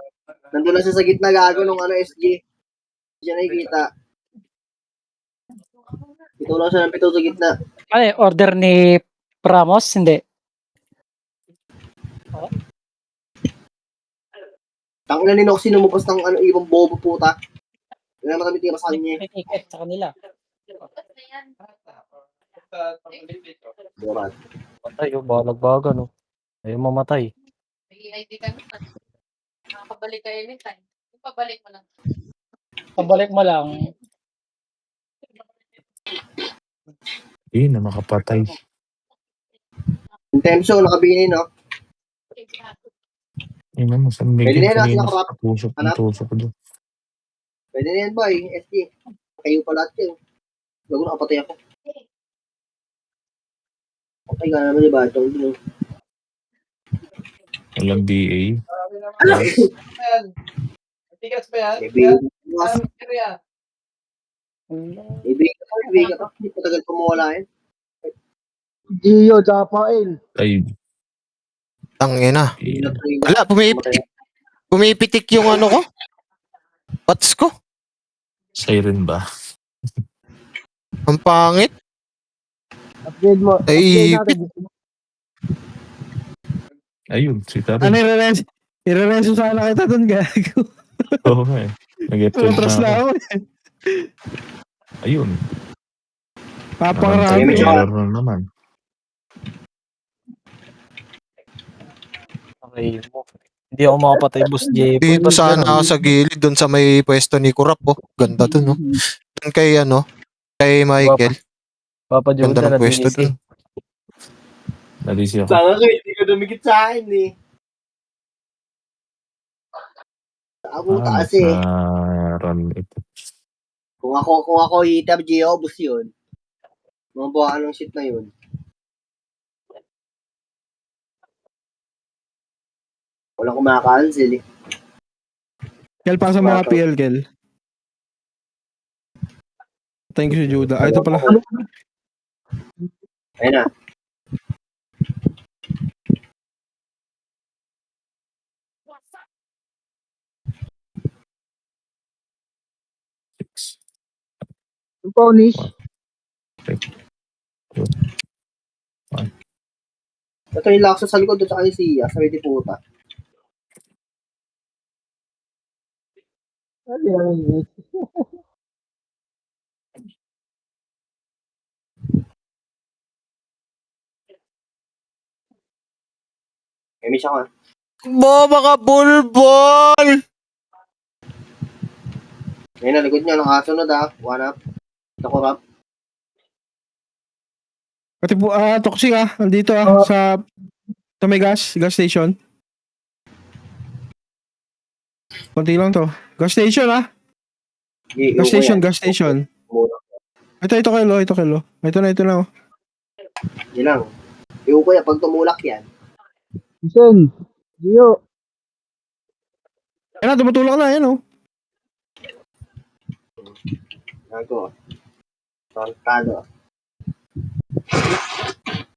S9: Nandun na siya sa gitna, gago nung SG. Hindi siya nakikita. Ito lang siya ng pito sa gitna.
S8: Ano eh, order ni Ramos? Hindi.
S9: Tangina ni Noxy lumabas ng ibang bobo puta. Hindi naman kami tira sa kanya.
S8: May ticket sa kanila.
S9: Burat.
S4: Patay yung balag-baga, no? Ayaw mamatay.
S10: May ID ka naman. Nakakabalik ka anytime. Pabalik mo lang.
S8: Pabalik mo lang.
S5: Hindi na makapatay.
S9: Yung Temso, nakabini, no?
S5: Yun naman, saan
S9: Pwede
S5: bigyan
S9: na yan,
S5: kanina
S9: nasa
S5: sa tusok ko doon.
S9: Pwede na yan, boy. SG. Kayo pa lahat yun. Bago nakapatay ako. Okay ka naman, diba? Ito,
S5: Walang BA.
S9: Ibigay ka. Hindi pa tagal pumawala yan.
S2: Gio, Japael.
S5: Ay,
S3: Tangina. Wala, pumipitik yung ano ko. Pats ko.
S5: siren ba?
S3: Ang pangit.
S2: Upgrade mo.
S3: Ay,
S5: Ayun, si
S6: Ano,
S5: Tarin.
S6: i-rerenso sana kita dun, gago.
S5: Oo nga eh. Nag-episode
S6: Utras na
S5: na ako.
S6: ako eh.
S5: Ayun.
S6: Papakarami.
S5: Error na naman.
S4: Okay mo. Hindi ako makapatay, Boss Jepo.
S3: dito sana ako sa gilid doon sa may pwesto ni Kurap. Oh. Ganda dun, no? Doon kay, kay Michael.
S4: Papa
S3: Ganda
S4: Jordan
S3: ng pwesto
S4: nabisi.
S3: dun.
S5: Nadisi ako.
S9: Tanga ka, hindi ka dumikit sa akin eh. Ako taas eh.
S5: Naron ito.
S9: Kung ako hitab, Gio, bus yun. Mabuha ka ng shit na yun. Walang kumakancel eh.
S6: Kel, pa sa mga PL, Kel. Thank you, Judah. Ay, ito pala.
S9: Ayun na.
S5: Six.
S2: Ponish.
S9: Ito yung laksa sa likod doon sa Alisia, sa Riti Puta. Emi siya ka.
S3: Boba ka, bulbol!
S9: Ayun na, likod niya, nakasunod ah. One up. Ako rap.
S6: Pati po, toxic Nandito sa may gas station. Konti lang to. Gas station Gas station. Ito Kelo. Ito na oh.
S9: Yun lang. Yung kuya, pag tumulak yan.
S2: Sen. Gio.
S6: Ayun na, tumutulak na, yan oh.
S9: Ako. Tortado.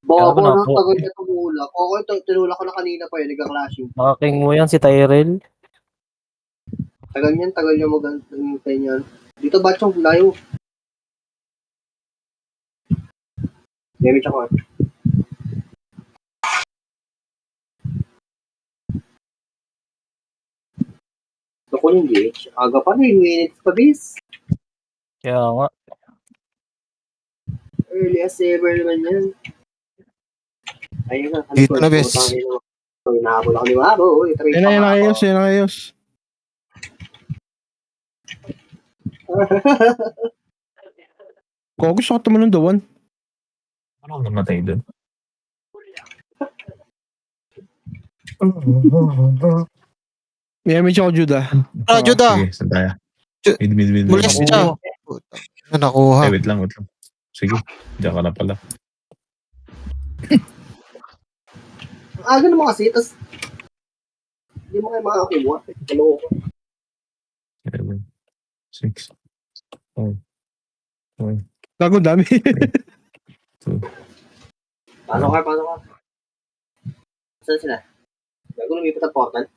S4: Kaya ako
S9: Bobo
S4: na
S9: na,
S4: po.
S9: tagal na tumulak. Okay, tinulak ko na kanina pa yun, nagka-clashing.
S4: Nakaking mo yan si Tyrell.
S9: Tagal niya mag-antay niyan. Dito ba chong layo? Damage ako. Gusto ko yung GH. Aga pa 9 minutes pa bis.
S4: Kaya nga.
S9: Early as ever naman yan. Ayun na.
S3: Dito na, bes.
S9: Nahabol ako ni Mabo.
S6: Yan na ayos. Kung gusto ko tumalon doon.
S5: Ano namatay doon?
S6: May image ako, Judah.
S3: Judah!
S5: Sige, sandaya.
S3: Ju-
S5: Mid.
S3: Mulis siya. Nakuha.
S5: Wait lang. Sige, diyan ka na pala.
S9: Ang aga naman kasi, tas hindi mo kayo makakuha. Dalawa ko.
S5: 7, 6, 5, 1,
S6: Gago, dami.
S5: 2.
S9: Pasok ka. Saan sila? Gago lumipat ang portal.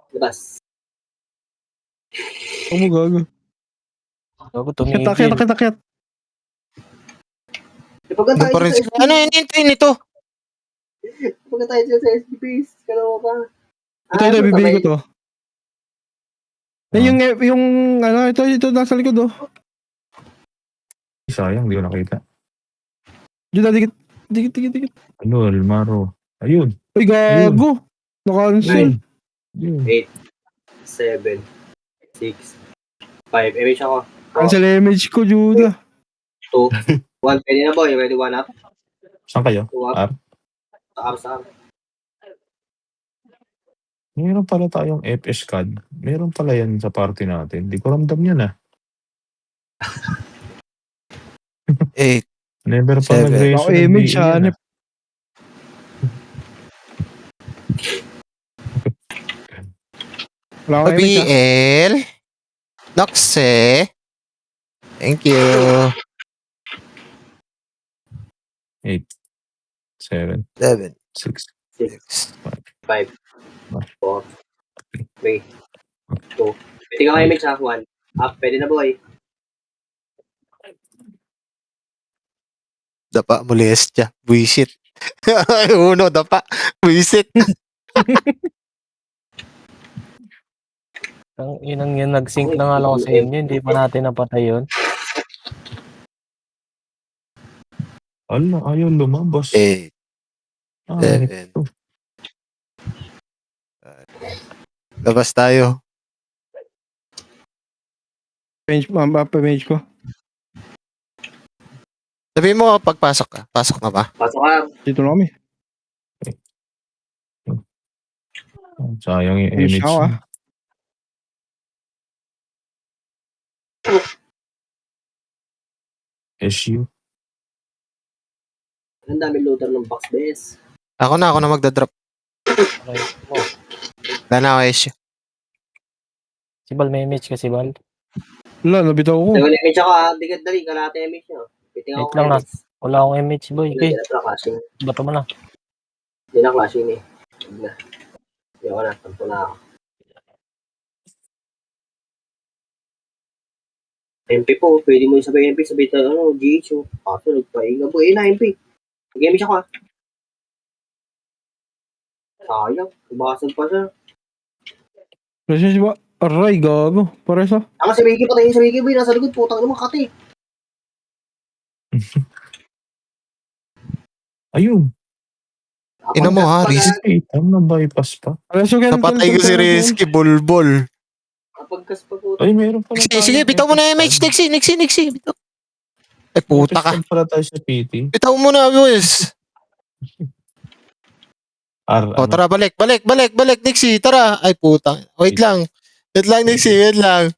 S9: Labas.
S6: Gago.
S4: Gago,
S6: Kitakit.
S9: Ipagka
S3: Ano
S9: tayo
S3: pa rin
S9: sa
S3: sila? Ano hinihintay nito?
S9: Ipagka tayo sa SDPs. Kalawa ka.
S6: Ito, bibigay ko to. Yung ito nasa likod oh.
S5: Sayang, di ko nakita.
S6: Judah, dikit.
S5: Ano, Almaro. Ayun.
S6: Uy, gago. Naka-cancel.
S5: Yun.
S9: 7, 6, 5. Image ako.
S6: Cancel image ko, Judah.
S9: 2, 1. Pwede na boy. Ready 1 up.
S5: Saan kayo?
S9: 2
S5: R?
S9: up. Sa up.
S5: Meron pala tayong FS card. Meron pala yan sa party natin. Di ko ramdam yan
S3: 8,
S5: Never pa
S3: 7.
S5: nag-raise
S6: Ako image hanip. Wala akong image
S3: BL. Noxe. Thank you.
S5: 8, 7,
S3: 7,
S5: 6,
S3: 6.
S9: 5, 4, 3, 2. Pwede ka image ha. 1 up. Pwede na boy.
S3: Dapa, molestia. Buisit. Uno, dapa. Buisit.
S4: Ang inang yan, nag-sync na nga lang ako sa inyo. Hindi pa natin napatay yun.
S5: Ala, ayaw lumabas.
S3: 8,
S5: Ah,
S3: 7.
S5: ito.
S3: Labas tayo.
S6: Page ko.
S3: Sabihin mo pagpasok ka. Pasok na ba?
S9: Pasok ka.
S6: Dito lang kami.
S5: Sayang yung
S6: Finish
S5: image
S6: ako,
S5: niya. SU.
S9: Ang dami looter ng box bes.
S3: Ako na magdadrop.
S4: Okay. Oh,
S3: Wala na ako issue.
S4: si Bal may image kasi Bal.
S6: Wala, nabitaw ko.
S9: Dahil image ako ha, digad dali, kalate image nyo. Piting ako
S4: Wait lang na.
S9: image.
S4: Wala akong image boy.
S9: Hindi
S4: Okay.
S9: na pala clashing.
S4: Bato mo na.
S9: Hindi na clashing eh. Hindi na. Hindi ako na, tampo na ako. MP po, pwede mo yung sabay MP, sabay tayo, GH o. Kaso, nagpahinga po. Na MP. Mag-image ako ha. Sayang, ibasag pa siya.
S6: Presensya ba? Aray, gago. Pares ah.
S9: Ang si Vicky, patayin si Vicky, boy. Nasa likod, putang naman, kati.
S5: Ayun.
S3: Ina mo ha, Riz.
S5: Ano na bypass pa?
S6: Alas yung
S3: Napatay ko si Rizky, bulbol.
S9: Kapagkas pa po.
S5: Ay, meron pala
S3: Sige, bitaw mo na image. Nixie. Bitaw. Ay, puta ka.
S5: Pala tayo sa PT.
S3: Bitaw mo na, boys.
S5: Ano?
S3: O, tara, balik, Nixie. Tara. Ay, puta. Wait lang, Nixie, wait lang.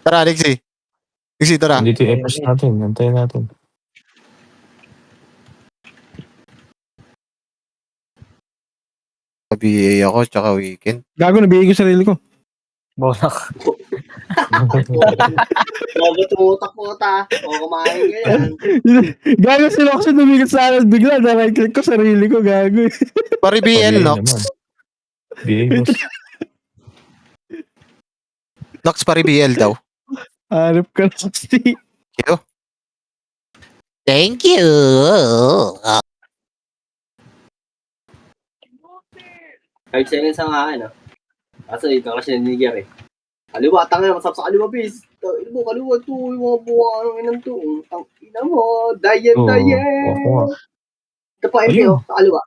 S3: Tara, Nixie, tara.
S5: Dito yung efforts natin. Antayin natin.
S3: BA ako, tsaka weekend.
S6: Gago, nabigay ko sarili ko.
S4: Bonak.
S9: Bago tumutak po ta. O, kumain ka yan.
S6: Gago sila kasi lumigat sa akin bigla. Na-right click ko sarili ko, gago.
S3: Pari BL, Nox.
S5: BA boss.
S3: Nox, pari BL daw.
S6: Harap ka na kasi.
S3: Thank you.
S9: Kahit sa'yo sa akin, ah. Kaso, ito kasi nanigyan eh. Kaliwa, tanga na, masap sa kaliwa, bis. Ito mo, kaliwa to, yung mga buwa, ang inang to. Ang ina mo, dayan.
S5: Oo.
S9: Ito pa, MP,
S5: Ayun.
S9: oh, sa kaliwa.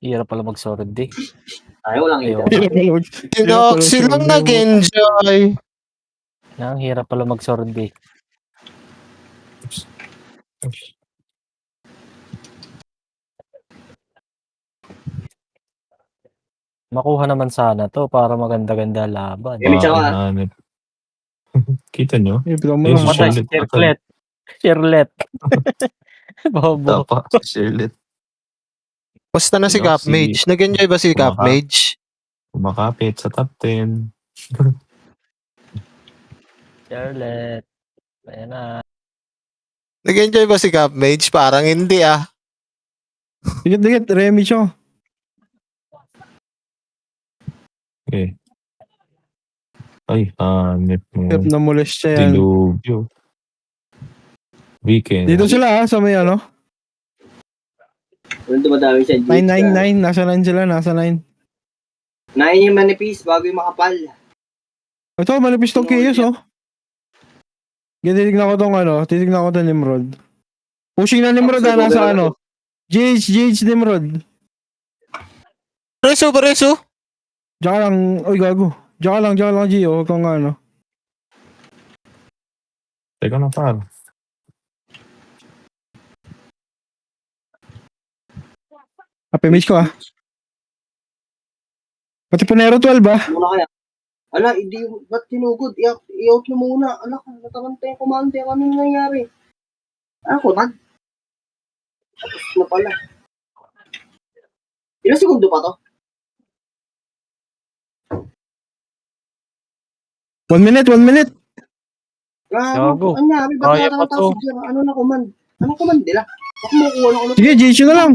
S4: Hirap pala mag-sorod eh.
S9: Ayaw lang ito.
S4: Ayaw.
S3: Nox, silang nag-enjoy.
S4: Ang hirap pala mag-sorod eh. Makuha naman sana to para maganda-ganda laban.
S9: Image ako, ah.
S5: Hanip. Kita nyo?
S6: Ipitaw mo
S5: Ayun,
S6: lang.
S5: si
S4: Matay,
S5: Charlotte.
S4: Charlotte. Bobo.
S5: Tapa, si Charlotte.
S3: Basta na si
S5: Nox,
S3: Cap Mage. Nag-enjoy ba si Cap Mage?
S5: Kumakapit sa top 10.
S4: Charlotte. Ayan na.
S3: Nag-enjoy ba si Cap Mage? Parang hindi ah.
S6: Dikit, Remy siya.
S5: Okay. Ay, hanip mo.
S6: Hirap na molest siya yan.
S5: Dilubyo. Weekend.
S6: Dito sila sa may ano.
S9: Walang dumadami siya.
S6: 999, nasa 9 sila, nasa 9.
S9: 9 yung manipis, bago yung makapal.
S6: Ito, manipis tong Chaos oh. Titignan ko tong Nimrod. Pushing na Nimrod
S9: Tapos,
S6: nasa
S9: ano?
S6: GH Nimrod.
S3: Preso.
S6: Diyan ka lang, oy gago. Diyan ka lang Gio, kung ano.
S5: Teka na, par.
S6: Apimage ko ah. Pati Punero 12 ah.
S9: Muna kaya. Ala, hindi, ba't tinugod? I-out nyo muna. Ala, natarante yung kumante. Ano nangyayari? Ako, tapos na pala. Ilang segundo pa to?
S6: 1 minute.
S4: Gago.
S9: Ano nangyari? Ba't
S4: Kaya pa to.
S9: natatapos si Jira? Ano na command? Anong command nila? Baka makuha ng ano.
S6: Sige, GH na lang.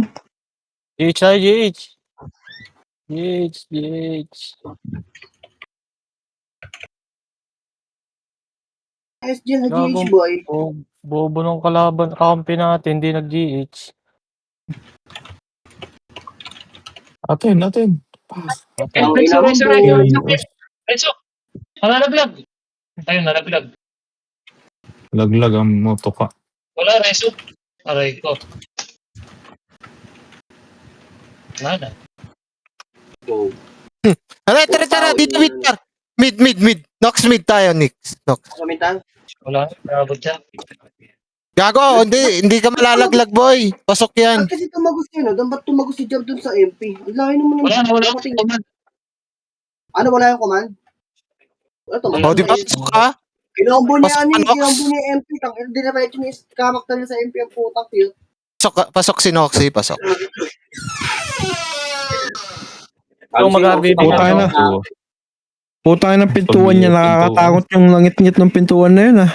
S4: GH tayo, GH. GH.
S9: SG na
S4: Gago.
S9: GH boy.
S4: Bobo nung kalaban, kakampi natin, hindi nag-GH.
S5: Atin.
S4: Okay.
S9: Ang ina mo, boy.
S1: Renzo! Nalaglag! Ayun, nalaglag.
S5: Laglag ang moto ka.
S1: Wala, Renzo. Aray ko. Wala na.
S9: Oh.
S3: Tara, dito, Victor. Mid. Nox mid tayo, Nix. Nox.
S9: Kamintan.
S2: Wala, nabot siya.
S3: Gago, hindi ka malalaglag, boy. Pasok yan.
S9: Ba't kasi tumagos yun, no? Ba't tumagos si Jump dun sa MP? Ang layo naman ng...
S2: Wala.
S9: Ano, wala yung command? Wala, tumagos.
S3: O, di ba pasok ka?
S9: Kinombo niya,
S3: Pasok
S9: ano
S3: ka,
S9: eh,
S3: Nox?
S9: kinombo niya yung MP. Hindi na pwede niya kamakta niya sa MP ang putang cute.
S3: Pasok si Noxy, pasok.
S4: Kung mag-RBB
S6: Puta
S4: ka,
S6: na. Puta ng pintuan niya. Nakakatakot yung langit-ngit ng pintuan na yun ah.